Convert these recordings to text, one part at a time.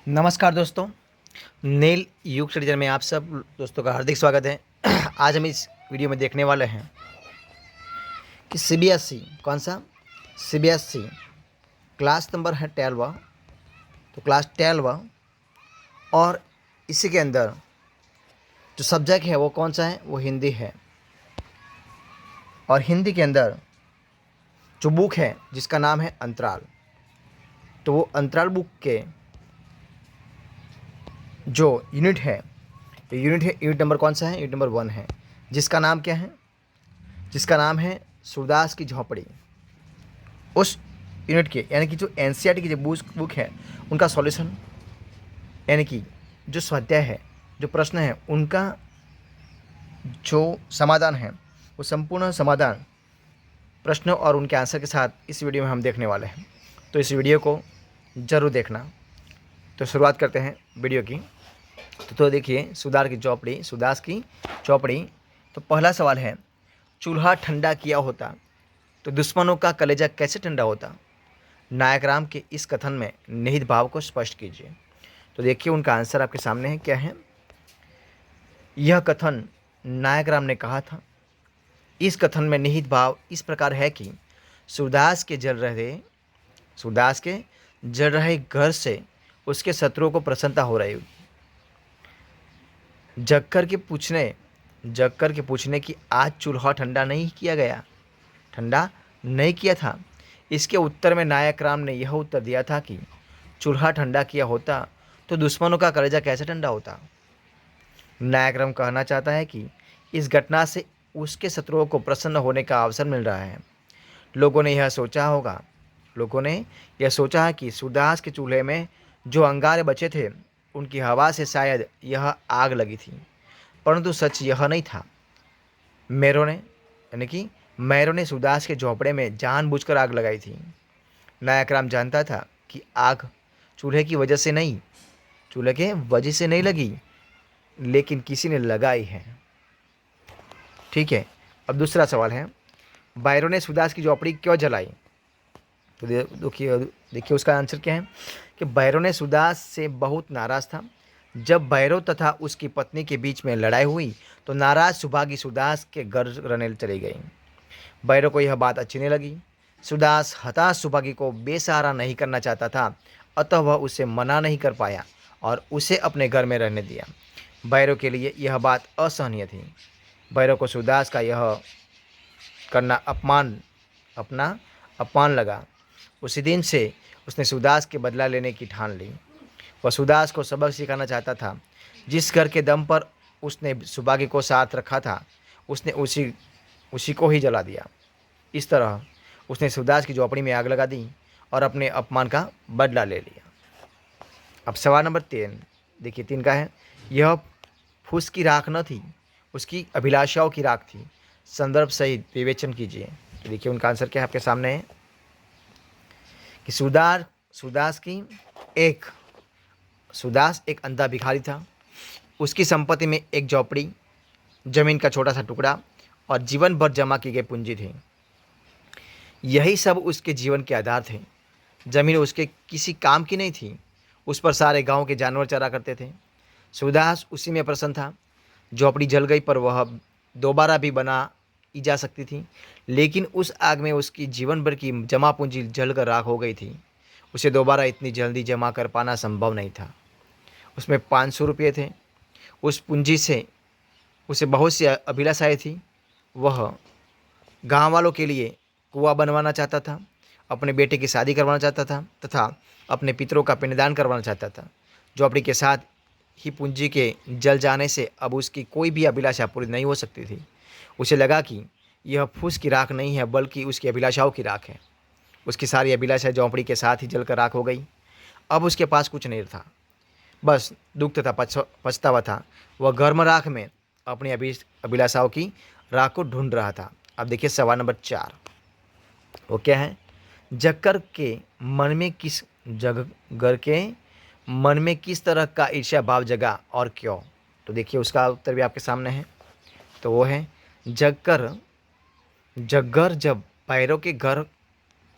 नमस्कार दोस्तों। नील युग स्टडीजर में आप सब दोस्तों का हार्दिक स्वागत है। आज हम इस वीडियो में देखने वाले हैं कि सीबीएसई कौन सा सीबीएसई क्लास नंबर है 12। तो क्लास 12 और इसी के अंदर जो सब्जेक्ट है वो कौन सा है, वो हिंदी है। और हिंदी के अंदर जो बुक है जिसका नाम है अंतराल, तो वो अंतराल बुक के जो यूनिट है, तो यूनिट नंबर कौन सा है, यूनिट नंबर 1 है, जिसका नाम क्या है, जिसका नाम है सूरदास की झोंपड़ी। उस यूनिट के यानी कि जो एनसीईआरटी की जो बुक है उनका सॉल्यूशन, यानी कि जो स्वाध्याय है, जो प्रश्न है, उनका जो समाधान है, वो संपूर्ण समाधान प्रश्न और उनके आंसर के साथ इस वीडियो में हम देखने वाले हैं। तो इस वीडियो को ज़रूर देखना। तो शुरुआत करते हैं वीडियो की। तो देखिए, सूरदास की चौपड़ी। तो पहला सवाल है, चूल्हा ठंडा किया होता तो दुश्मनों का कलेजा कैसे ठंडा होता। नायक राम के इस कथन में निहित भाव को स्पष्ट कीजिए। तो देखिए, उनका आंसर आपके सामने है। क्या है यह कथन? नायक राम ने कहा था। इस कथन में निहित भाव इस प्रकार है कि सूरदास के जल रहे घर से उसके शत्रुओं को प्रसन्नता हो रही होगी। जग कर के पूछने की आज चूल्हा ठंडा नहीं किया था। इसके उत्तर में नायक राम ने यह उत्तर दिया था कि चूल्हा ठंडा किया होता तो दुश्मनों का कलेजा कैसे ठंडा होता। नायक राम कहना चाहता है कि इस घटना से उसके शत्रुओं को प्रसन्न होने का अवसर मिल रहा है। लोगों ने यह सोचा है कि सूरदास के चूल्हे में जो अंगारे बचे थे उनकी हवा से शायद यह आग लगी थी, परंतु सच यह नहीं था। मैरों ने सूरदास के झोंपड़े में जानबूझकर आग लगाई थी। नायक राम जानता था कि आग चूल्हे के वजह से नहीं लगी, लेकिन किसी ने लगाई है। ठीक है। अब दूसरा सवाल है, बैरों ने सूरदास की झोपड़ी क्यों जलाई। तो देखिए उसका आंसर क्या है कि बैरों ने सूरदास से बहुत नाराज था। जब बैरों तथा उसकी पत्नी के बीच में लड़ाई हुई तो नाराज सुभागी सूरदास के घर रहने चली गई। बैरों को यह बात अच्छी नहीं लगी। सूरदास हताश सुभागी को बेसहारा नहीं करना चाहता था, अतः वह उसे मना नहीं कर पाया और उसे अपने घर में रहने दिया। बैरों के लिए यह बात असहनीय थी। बैरों को सूरदास का यह करना अपना अपमान लगा। उसी दिन से उसने सूरदास के बदला लेने की ठान ली। वह सूरदास को सबक सिखाना चाहता था। जिस घर के दम पर उसने सुभागी को साथ रखा था, उसने उसी को ही जला दिया। इस तरह उसने सूरदास की झोपड़ी में आग लगा दी और अपने अपमान का बदला ले लिया। अब सवाल नंबर 3 देखिए, 3 का है, यह फूस की राख न थी, उसकी अभिलाषाओं की राख थी। संदर्भ सहित विवेचन कीजिए। तो देखिए उनका आंसर क्या है आपके सामने है कि सूरदास एक अंधा भिखारी था। उसकी संपत्ति में एक झोपड़ी, जमीन का छोटा सा टुकड़ा और जीवन भर जमा की गई पूंजी थी। यही सब उसके जीवन के आधार थे। जमीन उसके किसी काम की नहीं थी। उस पर सारे गांव के जानवर चरा करते थे। सूरदास उसी में प्रसन्न था। झोपड़ी जल गई पर वह दोबारा भी बनाई जा सकती थी, लेकिन उस आग में उसकी जीवन भर की जमा पूंजी जलकर राख हो गई थी। उसे दोबारा इतनी जल्दी जमा कर पाना संभव नहीं था। उसमें 500 रुपये थे। उस पूंजी से उसे बहुत सी अभिलाषाएँ थी। वह गाँव वालों के लिए कुआं बनवाना चाहता था, अपने बेटे की शादी करवाना चाहता था तथा अपने पितरों का पिंडदान करवाना चाहता था। झोपड़ी के साथ ही पूंजी के जल जाने से अब उसकी कोई भी अभिलाषा पूरी नहीं हो सकती थी। उसे लगा कि यह फूस की राख नहीं है, बल्कि उसकी अभिलाषाओं की राख है। उसकी सारी अभिलाषा झोंपड़ी के साथ ही जलकर राख हो गई। अब उसके पास कुछ नहीं था, बस दुख तथा पछतावा था। वह गर्म राख में अपनी अभिलाषाओं की राख को ढूंढ रहा था। अब देखिए सवाल नंबर 4, वो क्या है, जगकर के मन में किस तरह का ईर्ष्या भाव जगा और क्यों। तो देखिए उसका उत्तर भी आपके सामने है। तो वो है, जगकर जब पैरों के घर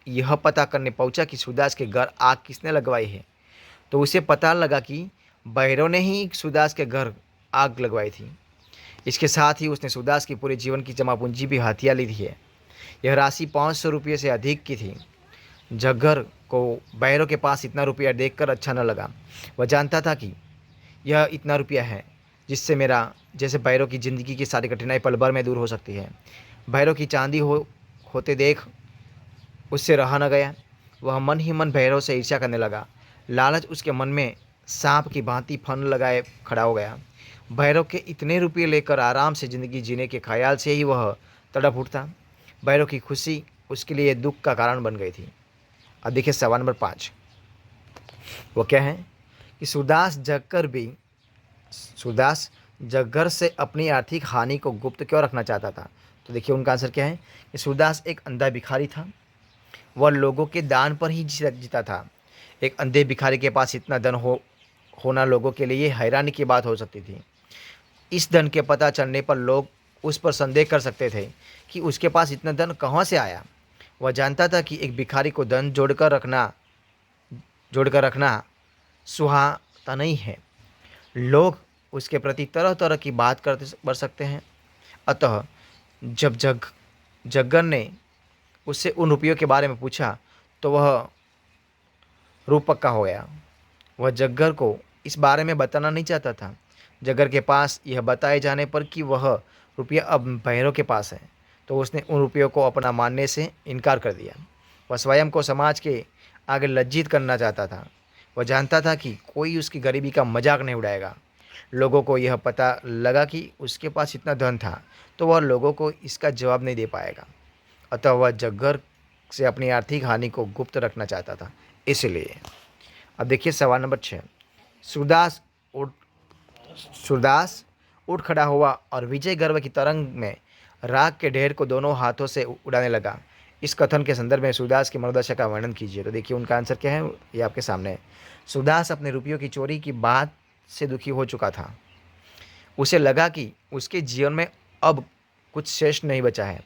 यह पता करने पहुंचा कि सूरदास के घर आग किसने लगवाई है, तो उसे पता लगा कि भैरव ने ही सूरदास के घर आग लगवाई थी। इसके साथ ही उसने सूरदास की पूरे जीवन की जमा पूंजी भी हथिया ली थी है। यह राशि 500 रुपये से अधिक की थी। जग्गर को भैरव के पास इतना रुपया देखकर अच्छा न लगा। वह जानता था कि यह इतना रुपया है जिससे मेरा जैसे भैरव की ज़िंदगी की सारी कठिनाई पल भर में दूर हो सकती है। भैरव की चांदी होते देख उससे रहा न गया। वह मन ही मन भैरव से ईर्ष्या करने लगा। लालच उसके मन में सांप की भांति फन लगाए खड़ा हो गया। भैरव के इतने रुपये लेकर आराम से ज़िंदगी जीने के ख्याल से ही वह तड़प उठता। भैरव की खुशी उसके लिए दुख का कारण बन गई थी। अब देखिए सवाल नंबर 5। वो क्या है कि सूरदास जग्गर से अपनी आर्थिक हानि को गुप्त क्यों रखना चाहता था। तो देखिए उनका आंसर क्या है कि सूरदास एक अंधा भिखारी था। वह लोगों के दान पर ही जीता था। एक अंधे भिखारी के पास इतना धन होना लोगों के लिए हैरानी की बात हो सकती थी। इस धन के पता चलने पर लोग उस पर संदेह कर सकते थे कि उसके पास इतना धन कहाँ से आया। वह जानता था कि एक भिखारी को धन जोड़कर रखना सुहाता नहीं है। लोग उसके प्रति तरह तरह की बात कर सकते हैं। अतः जब जग्गर ने उससे उन रुपयों के बारे में पूछा तो वह रू पक्का हो गया। वह जग्गर को इस बारे में बताना नहीं चाहता था। जग्गर के पास यह बताए जाने पर कि वह रुपया अब भैरव के पास है तो उसने उन रुपयों को अपना मानने से इनकार कर दिया। वह स्वयं को समाज के आगे लज्जित करना चाहता था। वह जानता था कि कोई उसकी गरीबी का मजाक नहीं उड़ाएगा। लोगों को यह पता लगा कि उसके पास इतना धन था तो वह लोगों को इसका जवाब नहीं दे पाएगा। अतः वह जग्गर से अपनी आर्थिक हानि को गुप्त रखना चाहता था। इसलिए अब देखिए सवाल नंबर 6। सूरदास उठ सूरदास उठ खड़ा हुआ और विजय गर्व की तरंग में राख के ढेर को दोनों हाथों से उड़ाने लगा। इस कथन के संदर्भ में सूरदास की मनोदशा का वर्णन कीजिए। तो देखिए उनका आंसर क्या है, ये आपके सामने है। सूरदास अपने रुपयों की चोरी की बात से दुखी हो चुका था। उसे लगा कि उसके जीवन में अब कुछ शेष नहीं बचा है।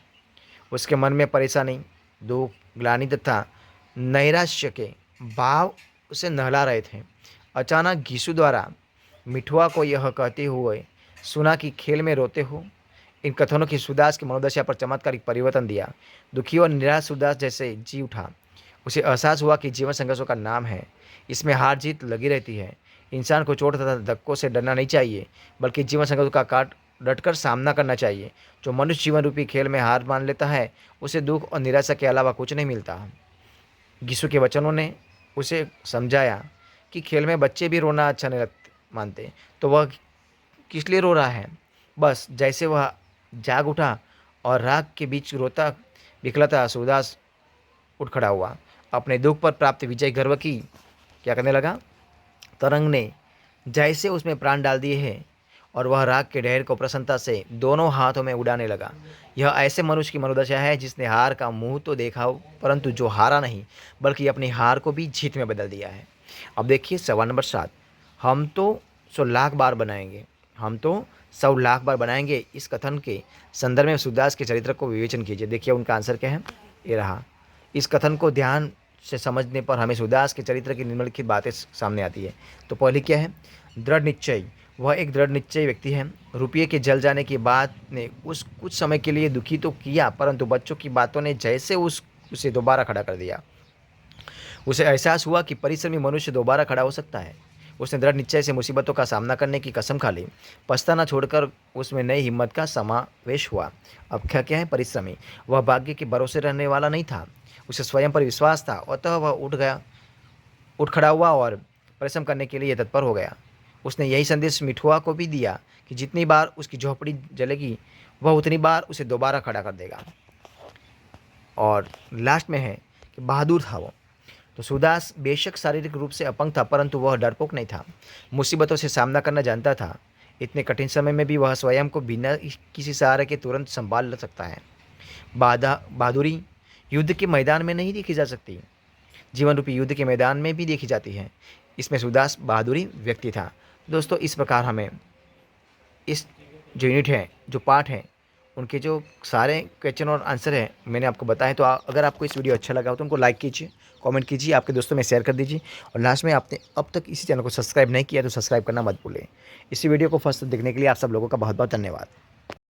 उसके मन में परेशानी, दुख, ग्लानि तथा नैराश्य के भाव उसे नहला रहे थे। अचानक घीसू द्वारा मिठुआ को यह कहते हुए सुना कि खेल में रोते हो। इन कथनों की सूरदास की मनोदशा पर चमत्कारिक परिवर्तन दिया। दुखी और निराश सूरदास जैसे जी उठा। उसे एहसास हुआ कि जीवन संघर्षों का नाम है, इसमें हार जीत लगी रहती है। इंसान को चोट तथा धक्कों से डरना नहीं चाहिए, बल्कि जीवन संघर्षों का काट डटकर सामना करना चाहिए। जो मनुष्य जीवन रूपी खेल में हार मान लेता है उसे दुख और निराशा के अलावा कुछ नहीं मिलता। गीसू के वचनों ने उसे समझाया कि खेल में बच्चे भी रोना अच्छा नहीं मानते, तो वह किस लिए रो रहा है। बस जैसे वह जाग उठा और राग के बीच रोता बिखलाता सूरदास उठ खड़ा हुआ। अपने दुख पर प्राप्त विजय गर्व की क्या करने लगा। तरंग ने जैसे उसमें प्राण डाल दिए हैं और वह राग के ढेर को प्रसन्नता से दोनों हाथों में उड़ाने लगा। यह ऐसे मनुष्य की मनोदशा है जिसने हार का मुंह तो देखा हो, परंतु जो हारा नहीं बल्कि अपनी हार को भी जीत में बदल दिया है। अब देखिए सवाल नंबर 7। हम तो 100 लाख बार बनाएंगे, हम तो 100 लाख बार बनाएंगे, इस कथन के संदर्भ में सूरदास के चरित्र को विवेचन कीजिए। देखिए उनका आंसर क्या है, ये रहा। इस कथन को ध्यान से समझने पर हमें सूरदास के चरित्र की निम्नलिखित बातें सामने आती है। तो पहली क्या है, दृढ़ निश्चय। वह एक दृढ़ निश्चयी व्यक्ति है। रुपये के जल जाने की बात ने उस कुछ समय के लिए दुखी तो किया, परंतु बच्चों की बातों ने जैसे उसे दोबारा खड़ा कर दिया। उसे एहसास हुआ कि परिश्रमी मनुष्य दोबारा खड़ा हो सकता है। उसने दृढ़ निश्चय से मुसीबतों का सामना करने की कसम खा ली। पछताना छोड़कर उसमें नई हिम्मत का समावेश हुआ। अब क्या है, परिश्रमी। वह भाग्य के भरोसे रहने वाला नहीं था, उसे स्वयं पर विश्वास था। अतः वह उठ खड़ा हुआ और परिश्रम करने के लिए तत्पर हो गया। उसने यही संदेश मिठुआ को भी दिया कि जितनी बार उसकी झोपड़ी जलेगी वह उतनी बार उसे दोबारा खड़ा कर देगा। और लास्ट में है कि बहादुर था वो। तो सूरदास बेशक शारीरिक रूप से अपंग था, परंतु वह डरपोक नहीं था। मुसीबतों से सामना करना जानता था। इतने कठिन समय में भी वह स्वयं को बिना किसी सहारे के तुरंत संभाल सकता है। बहादुरी युद्ध के मैदान में नहीं देखी जा सकती, जीवन रूपी युद्ध के मैदान में भी देखी जाती है। इसमें सूरदास बहादुरी व्यक्ति था। दोस्तों इस प्रकार हमें इस जो यूनिट है, जो पार्ट है, उनके जो सारे क्वेश्चन और आंसर हैं मैंने आपको बताए। तो अगर आपको इस वीडियो अच्छा लगा हो तो उनको लाइक कीजिए कमेंट कीजिए, आपके दोस्तों में शेयर कर दीजिए और लास्ट में आपने अब तक इसी चैनल को सब्सक्राइब नहीं किया तो सब्सक्राइब करना मत भूलें। इसी वीडियो को फर्स्ट देखने के लिए आप सब लोगों का बहुत बहुत धन्यवाद।